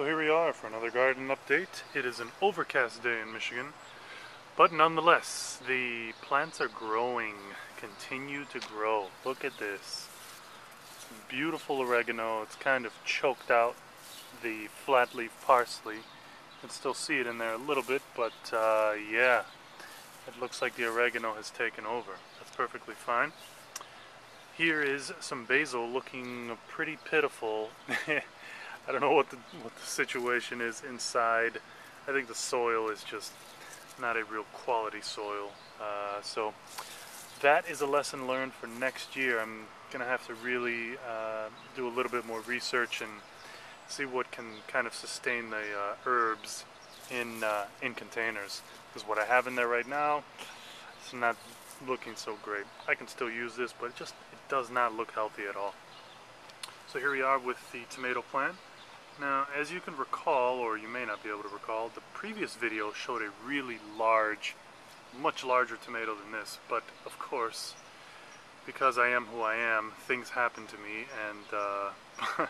So here we are for another garden update. It is an overcast day in Michigan, but nonetheless, the plants are growing, continue to grow. Look at this. Beautiful oregano. It's kind of choked out the flat leaf parsley. You can still see it in there a little bit, but yeah, it looks like the oregano has taken over. That's perfectly fine. Here is some basil looking pretty pitiful. I don't know what the situation is inside. I think the soil is just not a real quality soil. So that is a lesson learned for next year. I'm going to have to really do a little bit more research and see what can kind of sustain the herbs in containers. Because what I have in there right now, it's not looking so great. I can still use this, but it does not look healthy at all. So here we are with the tomato plant. Now, as you can recall, or you may not be able to recall, the previous video showed a really large, much larger tomato than this. But of course, because I am who I am, things happen to me, and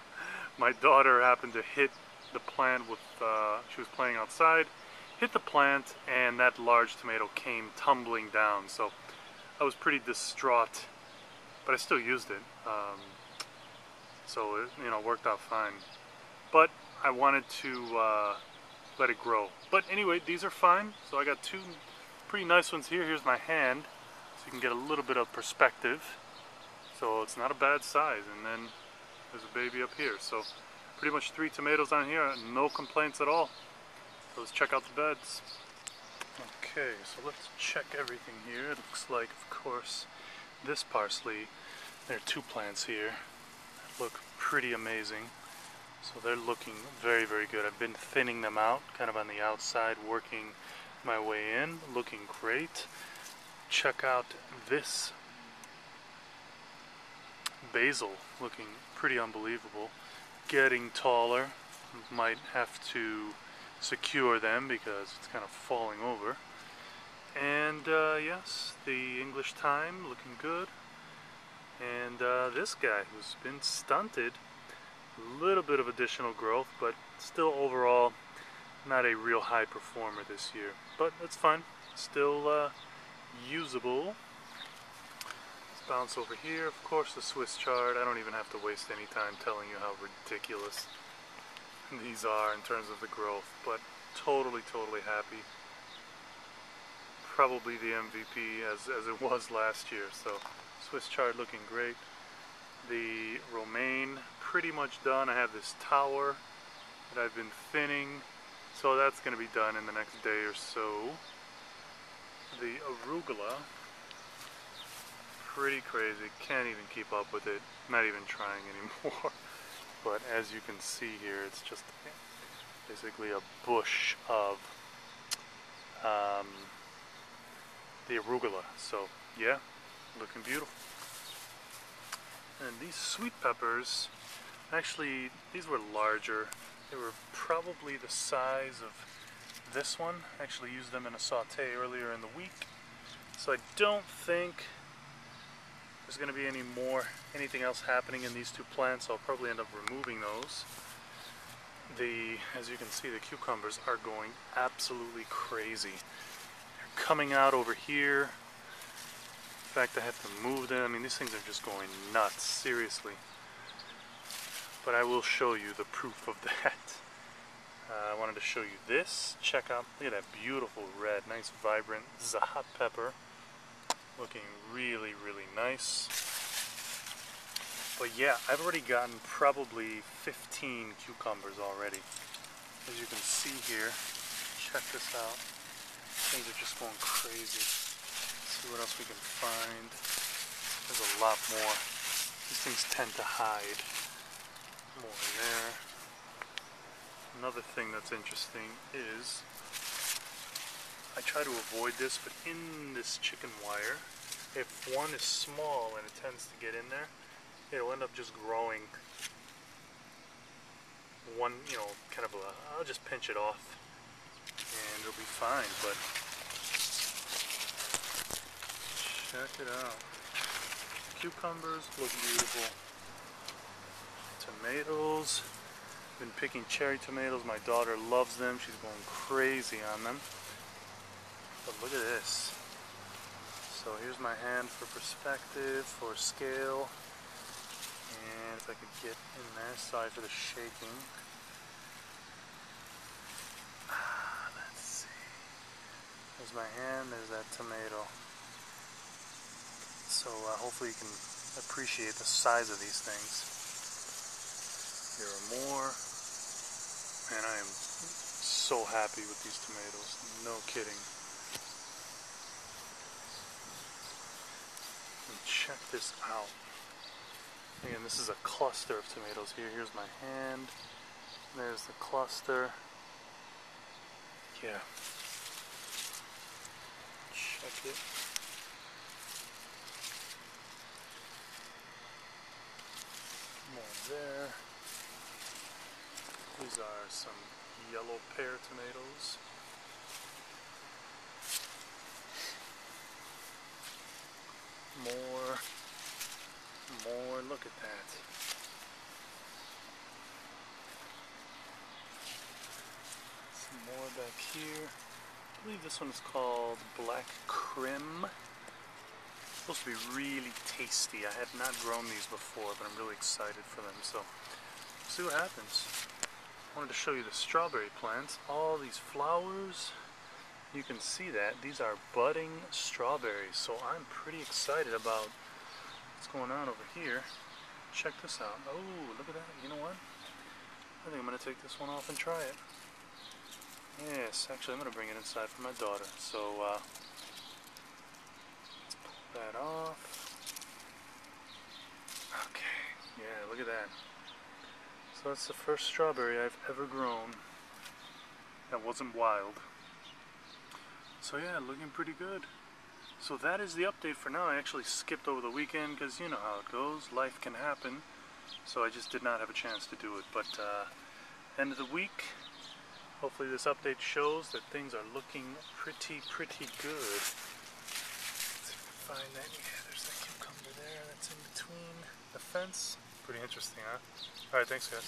my daughter happened to hit the plant with, she was playing outside, hit the plant, and that large tomato came tumbling down. So I was pretty distraught, but I still used it. So it, worked out fine. But I wanted to let it grow. But anyway, these are fine. So I got two pretty nice ones here. Here's my hand, so you can get a little bit of perspective. So it's not a bad size. And then there's a baby up here. So pretty much 3 tomatoes on here. No complaints at all. So let's check out the beds. Okay, so let's check everything here. It looks like, of course, this parsley, there are 2 plants here that look pretty amazing. So they're looking very, very good. I've been thinning them out, kind of on the outside, working my way in, looking great. Check out this basil, looking pretty unbelievable. Getting taller. Might have to secure them because it's kind of falling over. And yes, the English thyme looking good. And this guy who's been stunted. A little bit of additional growth, but still overall not a real high performer this year. But that's fine. Still usable. Let's bounce over here. Of course, the Swiss chard. I don't even have to waste any time telling you how ridiculous these are in terms of the growth, but totally happy. Probably the MVP as it was last year. So Swiss chard looking great. The romaine pretty much done. I have this tower that I've been thinning, so that's going to be done in the next day or so. The arugula, pretty crazy. Can't even keep up with it. Not even trying anymore. But as you can see here, it's just basically a bush of the arugula. So yeah, looking beautiful. And these sweet peppers, actually, these were larger. They were probably the size of this one. I actually used them in a saute earlier in the week. So I don't think there's going to be anything else happening in these 2 plants. I'll probably end up removing those. As you can see, the cucumbers are going absolutely crazy. They're coming out over here. In fact, I have to move them. I mean, these things are just going nuts, seriously. But I will show you the proof of that. I wanted to show you this. Check out, look at that beautiful red, nice vibrant hot pepper. Looking really, really nice. But yeah, I've already gotten probably 15 cucumbers already. As you can see here, check this out. Things are just going crazy. See what else we can find. There's a lot more. These things tend to hide. More in there. Another thing that's interesting is I try to avoid this, but in this chicken wire, if one is small and it tends to get in there, it'll end up just growing one, kind of I'll just pinch it off and it'll be fine. But check it out. Cucumbers look beautiful. Tomatoes Been picking cherry tomatoes. My daughter loves them. She's going crazy on them. But look at this. So here's my hand for perspective, for scale. And if I could get in there, sorry for the shaking. Let's see. There's my hand, there's that tomato. So hopefully you can appreciate the size of these things. Here are more. Man, I am so happy with these tomatoes. No kidding. And check this out. Again, this is a cluster of tomatoes here. Here's my hand. There's the cluster. Yeah. Check it. More there. These are some yellow pear tomatoes. More, look at that. Some more back here. I believe this one is called Black Crim. It's supposed to be really tasty. I have not grown these before, but I'm really excited for them. So, we'll see what happens. I wanted to show you the strawberry plants. All these flowers. You can see that. These are budding strawberries. So I'm pretty excited about what's going on over here. Check this out. Oh, look at that. You know what? I think I'm going to take this one off and try it. Yes, actually I'm going to bring it inside for my daughter. So, let's pull that off. Okay. Yeah, look at that. So that's the first strawberry I've ever grown that wasn't wild. So yeah, looking pretty good. So that is the update for now. I actually skipped over the weekend because you know how it goes. Life can happen. So I just did not have a chance to do it. But end of the week, hopefully this update shows that things are looking pretty good. Let's see if I can find that. Yeah, there's that cucumber there. That's in between the fence. Pretty interesting, huh? Alright, thanks guys.